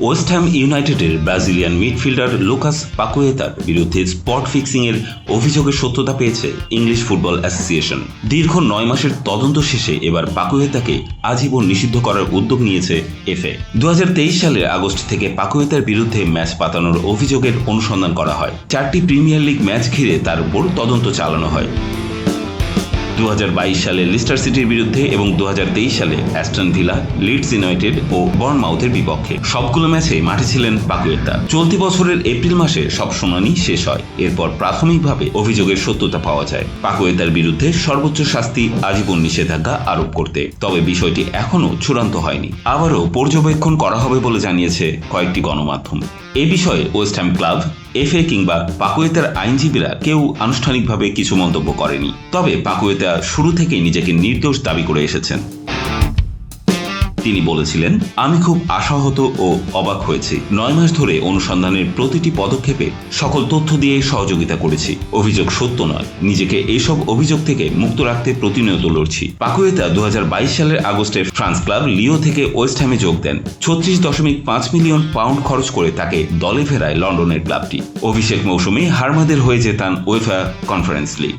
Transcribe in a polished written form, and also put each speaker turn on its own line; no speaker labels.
West Ham ইউনাইটেডের Brazilian midfielder Lucas পাকুয়েতার বিরুদ্ধে spot fixing এর অভিযোগের সত্যতা পেয়েছে ইংলিশ ফুটবল অ্যাসোসিয়েশন। দীর্ঘ 9 মাসের তদন্ত শেষে এবার পাকুয়েতাকে আজীবন নিষিদ্ধ করার উদ্যোগ নিয়েছে এফএ। 2023 সালের আগস্ট থেকে পাকুয়েতার বিরুদ্ধে ম্যাচ পাতানোর অভিযোগের অনুসন্ধান করা হয়। 4টি প্রিমিয়ার লিগ ম্যাচ ঘিরে তার উপর তদন্ত চালানো হয়। 2022 সালে লিস্টার সিটির বিরুদ্ধে এবং 2023 সালে অ্যাস্টন ভিলা, লিডস ইউনাইটেড ও বর্নমাউথের বিপক্ষে সবগুলো ম্যাচে মাঠে ছিলেন পাকুয়েতা। চলতি বছরের এপ্রিল মাসে সব শুনানি শেষ হয়। এরপর প্রাথমিকভাবে অভিযোগের সত্যতা পাওয়া যায় পাকুয়েতার বিরুদ্ধে সর্বোচ্চ শাস্তি আজীবন নিষেধাজ্ঞা আরোপ করতে। তবে বিষয়টি এখনও চূড়ান্ত হয়নি, আবারও পর্যবেক্ষণ করা হবে বলে জানিয়েছে কয়েকটি গণমাধ্যম। এ বিষয়ে ওয়েস্ট হ্যাম ক্লাব, এফএ কিংবা পাকুয়েতার আইনজীবীরা কেউ আনুষ্ঠানিকভাবে কিছু মন্তব্য করেনি। তবে পাকুয়েতা শুরু থেকেই নিজেকে নির্দোষ দাবি করে এসেছেন। তিনি বলেছিলেন, আমি খুব আশাহত ও অবাক হয়েছি। 9 মাস ধরে অনুসন্ধানের প্রতিটি পদক্ষেপে সকল তথ্য দিয়ে সহযোগিতা করেছি। অভিযোগ সত্য নয়, নিজেকে এইসব অভিযোগ থেকে মুক্ত রাখতে প্রতিনিয়ত লড়ছি। পাকুয়েতা 2022 সালের আগস্টে ফ্রান্স ক্লাব লিও থেকে ওয়েস্ট হ্যামে যোগ দেন। 36.5 মিলিয়ন পাউন্ড খরচ করে তাকে দলে ফেরায় লন্ডনের ক্লাবটি। অভিষেক মৌসুমে হারমাদের হয়ে জেতান উয়েফা কনফারেন্স লিগ।